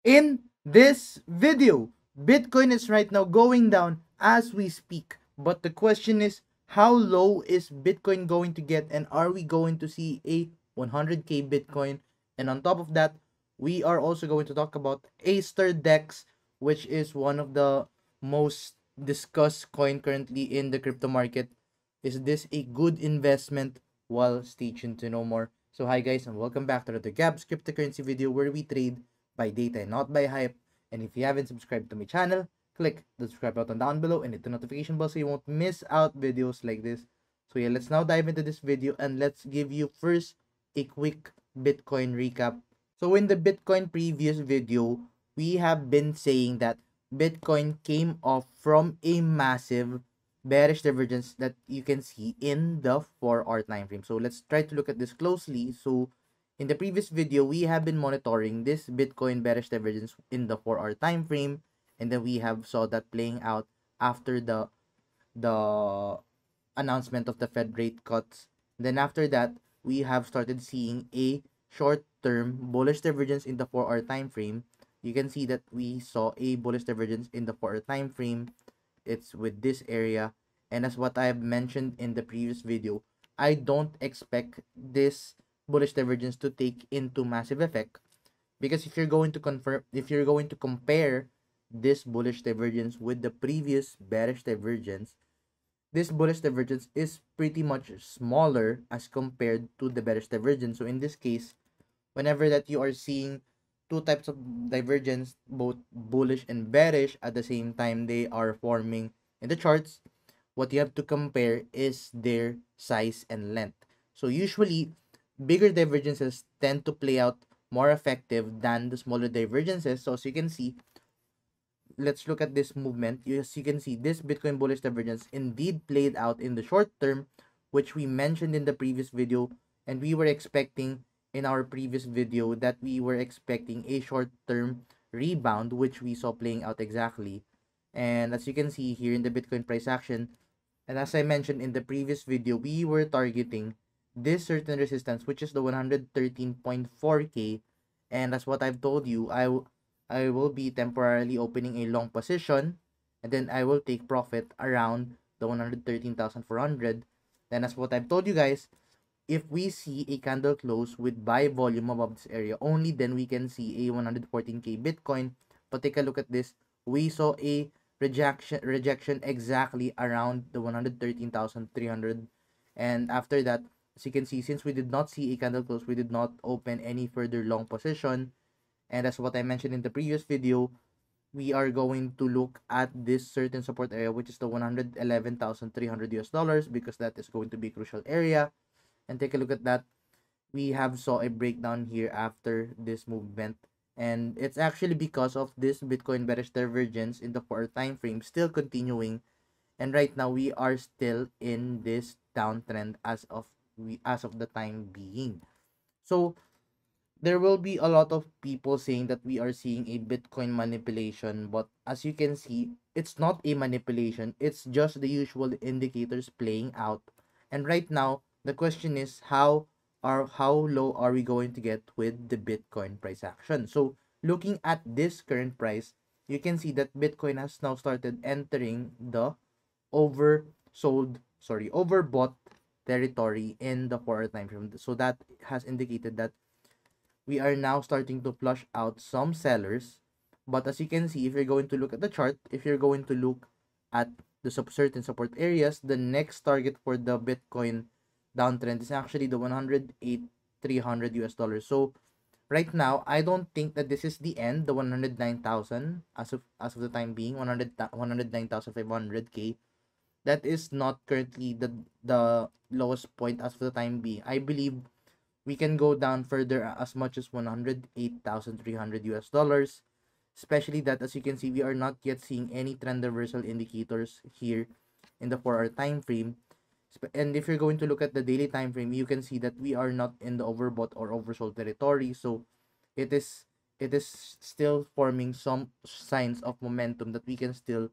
In this video, Bitcoin is right now going down as we speak. But the question is, how low is Bitcoin going to get, and are we going to see a 100k Bitcoin? And on top of that, we are also going to talk about Aster Dex, which is one of the most discussed coin currently in the crypto market. Is this a good investment? Well, stay tuned to know more. So hi guys, and welcome back to the Gabs cryptocurrency video where we trade by data and not by hype. And if you haven't subscribed to my channel, click the subscribe button down below and hit the notification bell so you won't miss out videos like this. So yeah, let's now dive into this video and let's give you first a quick Bitcoin recap. So in the Bitcoin previous video, we have been saying that Bitcoin came off from a massive bearish divergence that you can see in the 4-hour time frame. So let's try to look at this closely. So in the previous video, we have been monitoring this Bitcoin bearish divergence in the 4-hour time frame, and then we have saw that playing out after the announcement of the Fed rate cuts. Then after that, we have started seeing a short-term bullish divergence in the 4-hour time frame. You can see that we saw a bullish divergence in the 4-hour time frame. It's with this area, and as what I have mentioned in the previous video, I don't expect this bullish divergence to take into massive effect, because if you're going to compare this bullish divergence with the previous bearish divergence, this bullish divergence is pretty much smaller as compared to the bearish divergence. So in this case, whenever that you are seeing two types of divergence, both bullish and bearish at the same time they are forming in the charts, what you have to compare is their size and length. So usually, bigger divergences tend to play out more effective than the smaller divergences. So as you can see, let's look at this movement. As you can see, this Bitcoin bullish divergence indeed played out in the short term, which we mentioned in the previous video, and we were expecting in our previous video that we were expecting a short term rebound, which we saw playing out exactly. And as you can see here in the Bitcoin price action, and as I mentioned in the previous video, we were targeting this certain resistance, which is the 113.4k. And as what I've told you, I will be temporarily opening a long position, and then I will take profit around the 113,400. Then as what I've told you guys, if we see a candle close with buy volume above this area, only then we can see a 114k Bitcoin. But take a look at this. We saw a rejection exactly around the 113,300, and after that, as you can see, since we did not see a candle close, we did not open any further long position. And as what I mentioned in the previous video, we are going to look at this certain support area, which is the 111,300 US dollars, because that is going to be a crucial area. And take a look at that. We have saw a breakdown here after this movement, and it's actually because of this Bitcoin bearish divergence in the 4 time frame still continuing, and right now we are still in this downtrend as of the time being. So there will be a lot of people saying that we are seeing a Bitcoin manipulation, but as you can see, it's not a manipulation, it's just the usual indicators playing out. And right now, the question is how low are we going to get with the Bitcoin price action? So looking at this current price, you can see that Bitcoin has now started entering the overbought territory in the 4 time frame. So that has indicated that we are now starting to flush out some sellers. But as you can see, if you're going to look at the chart, if you're going to look at the certain support areas, the next target for the Bitcoin downtrend is actually the 108,300 US dollars. So right now, I don't think that this is the end, the 109,000 as of the time being, 109,500k. That is not currently the lowest point as of the time being. I believe we can go down further as much as 108,300 US dollars, especially that as you can see we are not yet seeing any trend reversal indicators here in the 4-hour time frame. And if you're going to look at the daily time frame, you can see that we are not in the overbought or oversold territory. So it is still forming some signs of momentum that we can still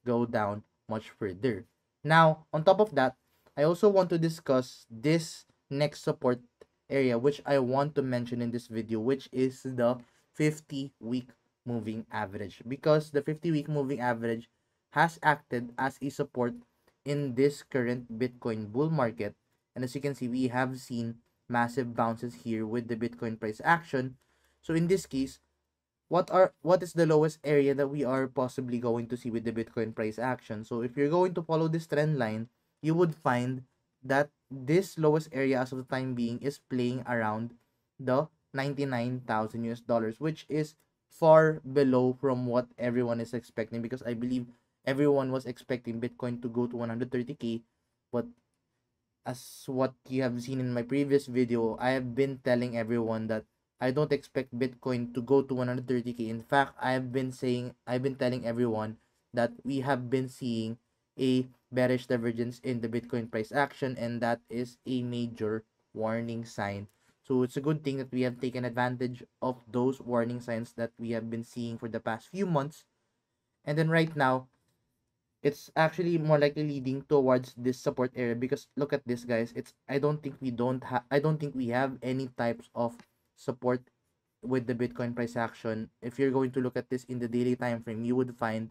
go down much further. Now, on top of that, I also want to discuss this next support area which I want to mention in this video, which is the 50-week moving average, because the 50-week moving average has acted as a support in this current Bitcoin bull market. And as you can see, we have seen massive bounces here with the Bitcoin price action. So in this case, what is the lowest area that we are possibly going to see with the Bitcoin price action? So if you're going to follow this trend line, you would find that this lowest area as of the time being is playing around the 99,000 US dollars, which is far below from what everyone is expecting, because I believe everyone was expecting Bitcoin to go to 130k. But as what you have seen in my previous video, I have been telling everyone that I don't expect Bitcoin to go to 130k. In fact, I've been telling everyone that we have been seeing a bearish divergence in the Bitcoin price action, and that is a major warning sign. So it's a good thing that we have taken advantage of those warning signs that we have been seeing for the past few months. And then right now, it's actually more likely leading towards this support area, because look at this, guys. I don't think we have any types of support with the Bitcoin price action. If you're going to look at this in the daily time frame, you would find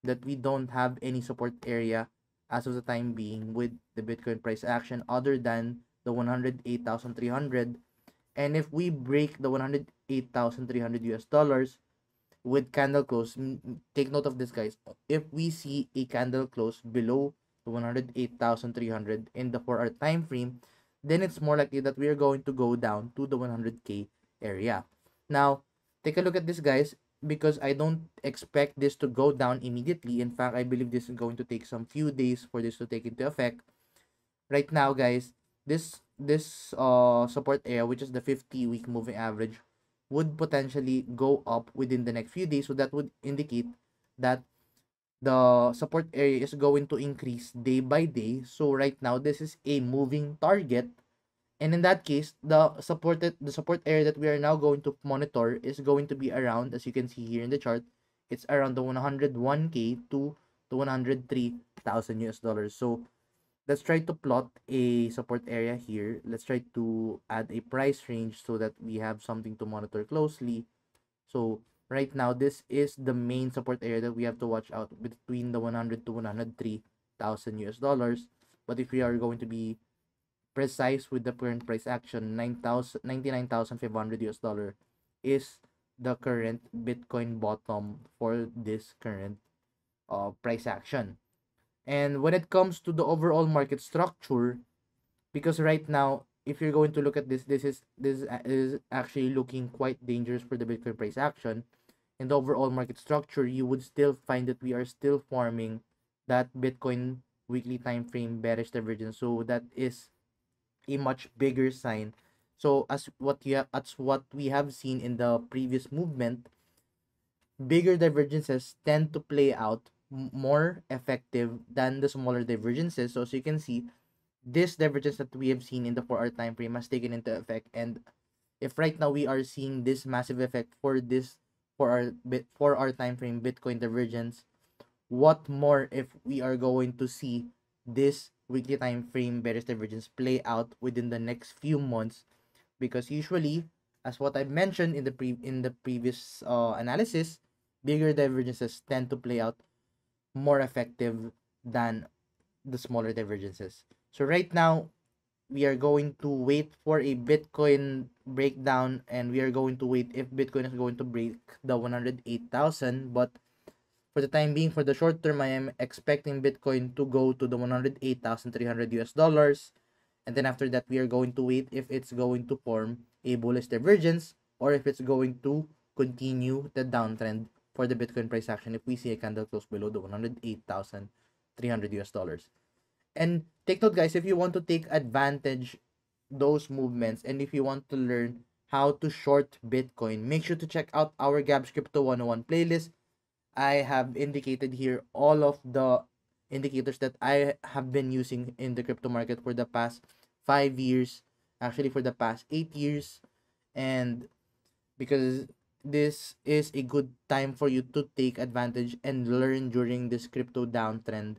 that we don't have any support area as of the time being with the Bitcoin price action, other than the 108,300. And if we break the 108,300 US dollars with candle close, take note of this, guys. If we see a candle close below the 108,300 in the 4-hour time frame, then it's more likely that we are going to go down to the 100k area. Now, take a look at this, guys, because I don't expect this to go down immediately. In fact, I believe this is going to take some few days for this to take into effect. Right now, guys, this support area, which is the 50-week moving average, would potentially go up within the next few days. So that would indicate that the support area is going to increase day by day. So right now, this is a moving target. And in that case, the support area that we are now going to monitor is going to be around, as you can see here in the chart, it's around the 101k to the 103,000 US dollars. So let's try to plot a support area here. Let's try to add a price range so that we have something to monitor closely. So right now, this is the main support area that we have to watch out between the 100 to 103,000 US dollars. But if we are going to be precise with the current price action, 99,500 US dollar is the current Bitcoin bottom for this current price action. And when it comes to the overall market structure, because right now, if you're going to look at this, this is actually looking quite dangerous for the Bitcoin price action. In the overall market structure, you would still find that we are still forming that Bitcoin weekly time frame bearish divergence. So that is a much bigger sign. So as what we have seen in the previous movement, bigger divergences tend to play out more effective than the smaller divergences. So as you can see, this divergence that we have seen in the 4-hour time frame has taken into effect. And if right now we are seeing this massive effect for this 4-hour time frame Bitcoin divergence, what more if we are going to see this weekly time frame bearish divergence play out within the next few months? Because usually, as what I mentioned in the previous analysis, bigger divergences tend to play out more effective than the smaller divergences. So right now, we are going to wait for a Bitcoin breakdown, and we are going to wait if Bitcoin is going to break the 108,000. But for the time being, for the short term, I am expecting Bitcoin to go to the 108,300 US dollars. And then after that, we are going to wait if it's going to form a bullish divergence, or if it's going to continue the downtrend for the Bitcoin price action if we see a candle close below the 108,300 US dollars. And take note, guys, if you want to take advantage those movements, and if you want to learn how to short Bitcoin, make sure to check out our Gabs Crypto 101 playlist. I have indicated here all of the indicators that I have been using in the crypto market for the past 5 years, actually for the past 8 years. And because this is a good time for you to take advantage and learn during this crypto downtrend.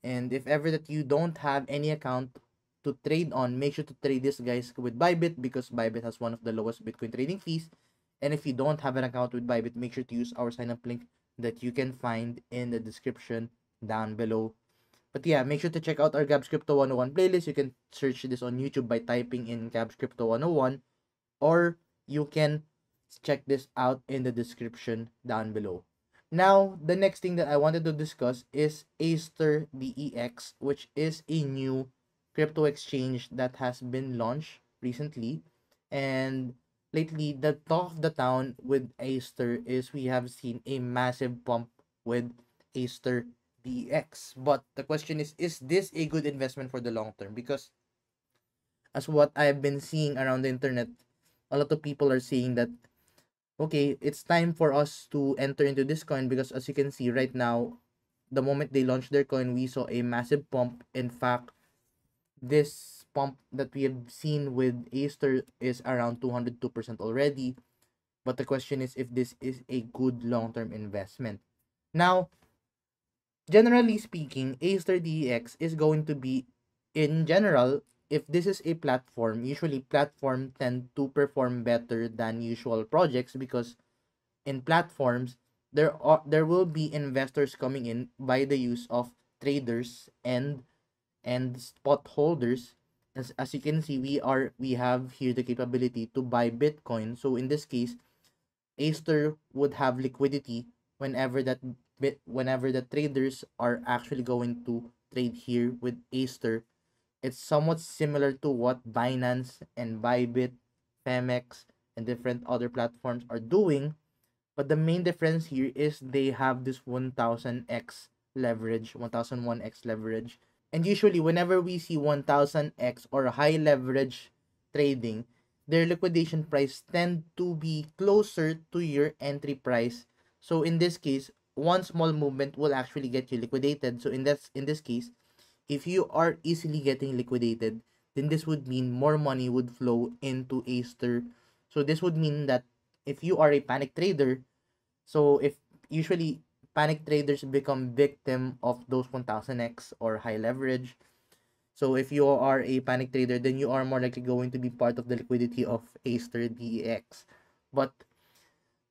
And if ever that you don't have any account to trade on, make sure to trade this, guys, with Bybit, because Bybit has one of the lowest Bitcoin trading fees. And if you don't have an account with Bybit, make sure to use our sign up link that you can find in the description down below. But yeah, make sure to check out our Gabs Crypto 101 playlist. You can search this on YouTube by typing in Gabs Crypto 101, or you can check this out in the description down below. Now, the next thing that I wanted to discuss is Aster DEX, which is a new crypto exchange that has been launched recently. And lately, the talk of the town with Aster is we have seen a massive pump with Aster DEX. But the question is this a good investment for the long term? Because as what I've been seeing around the internet, a lot of people are saying that okay, it's time for us to enter into this coin because as you can see right now, the moment they launched their coin, we saw a massive pump. In fact, this pump that we have seen with Aster is around 202% already. But the question is if this is a good long-term investment. Now, generally speaking, Aster DEX is going to be, in general, if this is a platform, usually platform tend to perform better than usual projects because in platforms there will be investors coming in by the use of traders and spot holders. As you can see, we have here the capability to buy Bitcoin. So in this case, Aster would have liquidity whenever whenever the traders are actually going to trade here with Aster. It's somewhat similar to what Binance and Bybit, Femex, and different other platforms are doing, but the main difference here is they have this 1000x leverage, 1001x leverage. And usually, whenever we see 1000x or high leverage trading, their liquidation price tend to be closer to your entry price. So in this case, one small movement will actually get you liquidated. So in this case, if you are easily getting liquidated, then this would mean more money would flow into Aster. So this would mean that if you are a panic trader, so if usually panic traders become victim of those 1000x or high leverage. So if you are a panic trader, then you are more likely going to be part of the liquidity of Aster DEX. But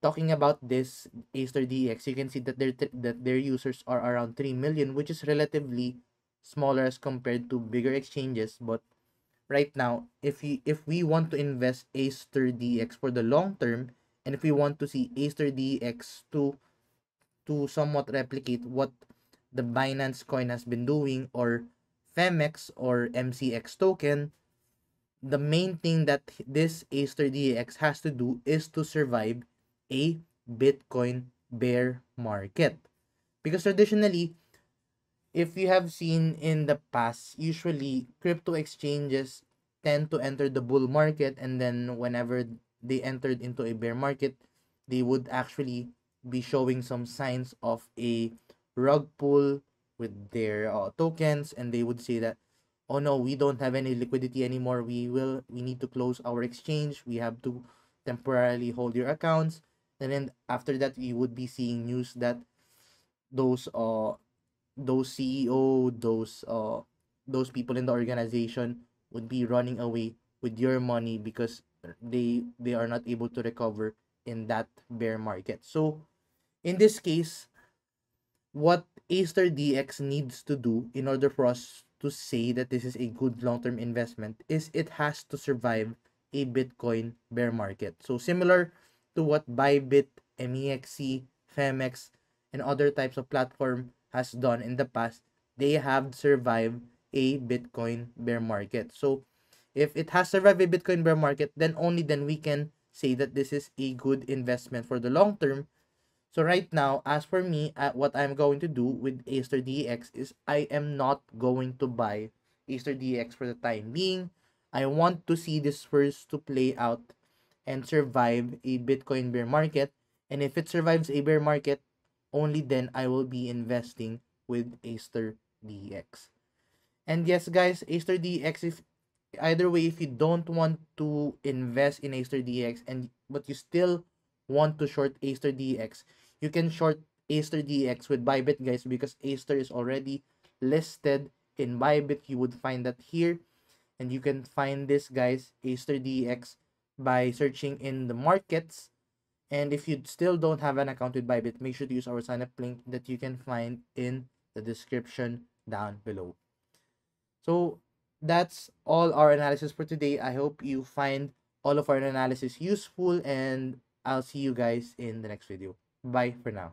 talking about this Aster DEX, you can see that their users are around 3 million, which is relatively smaller as compared to bigger exchanges. But right now, if we want to invest Aster DX for the long term, and if we want to see Aster DX to somewhat replicate what the Binance coin has been doing, or Femex or MCX token, the main thing that this Aster DX has to do is to survive a Bitcoin bear market. Because traditionally, if you have seen in the past, usually crypto exchanges tend to enter the bull market, and then whenever they entered into a bear market, they would actually be showing some signs of a rug pull with their tokens, and they would say that, oh no, we don't have any liquidity anymore, we need to close our exchange, we have to temporarily hold your accounts. And then after that, we would be seeing news that those uh those CEO, those people in the organization would be running away with your money because they are not able to recover in that bear market. So in this case, what Aster DX needs to do in order for us to say that this is a good long-term investment is it has to survive a Bitcoin bear market. So similar to what Bybit, MEXC, Femex, and other types of platform has done in the past, they have survived a Bitcoin bear market. So if it has survived a Bitcoin bear market, then only then we can say that this is a good investment for the long term. So right now, as for me, what I'm going to do with Aster DX is I am not going to buy Aster DX for the time being. I want to see this first to play out and survive a Bitcoin bear market. And if it survives a bear market, only then I will be investing with Aster DX. And yes, guys, Aster DX, if either way, if you don't want to invest in Aster DX and but you still want to short Aster DX, you can short Aster DX with Bybit, guys, because Aster is already listed in Bybit. You would find that here, and you can find this, guys, Aster DX by searching in the markets. And if you still don't have an account with Bybit, make sure to use our sign up link that you can find in the description down below. So that's all our analysis for today. I hope you find all of our analysis useful, and I'll see you guys in the next video. Bye for now.